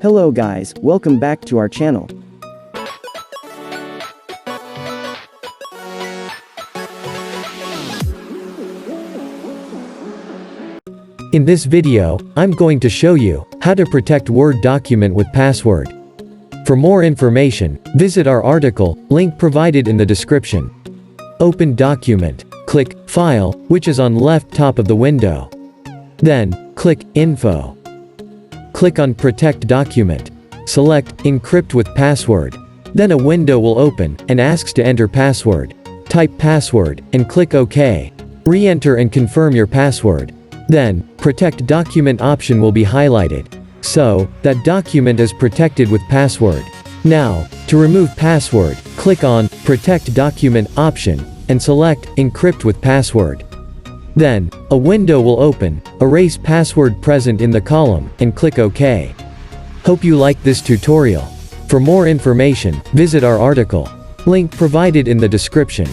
Hello guys, welcome back to our channel. In this video, I'm going to show you how to protect Word document with password. For more information, visit our article, link provided in the description. Open document, click File, which is on left top of the window. Then, click Info. Click on Protect Document. Select Encrypt with Password. Then a window will open and asks to enter password. Type password and click OK. Re-enter and confirm your password. Then, Protect Document option will be highlighted. So, that document is protected with password. Now, to remove password, click on Protect Document option and select Encrypt with Password. Then, a window will open, erase password present in the column, and click OK. Hope you liked this tutorial. For more information, visit our article. Link provided in the description.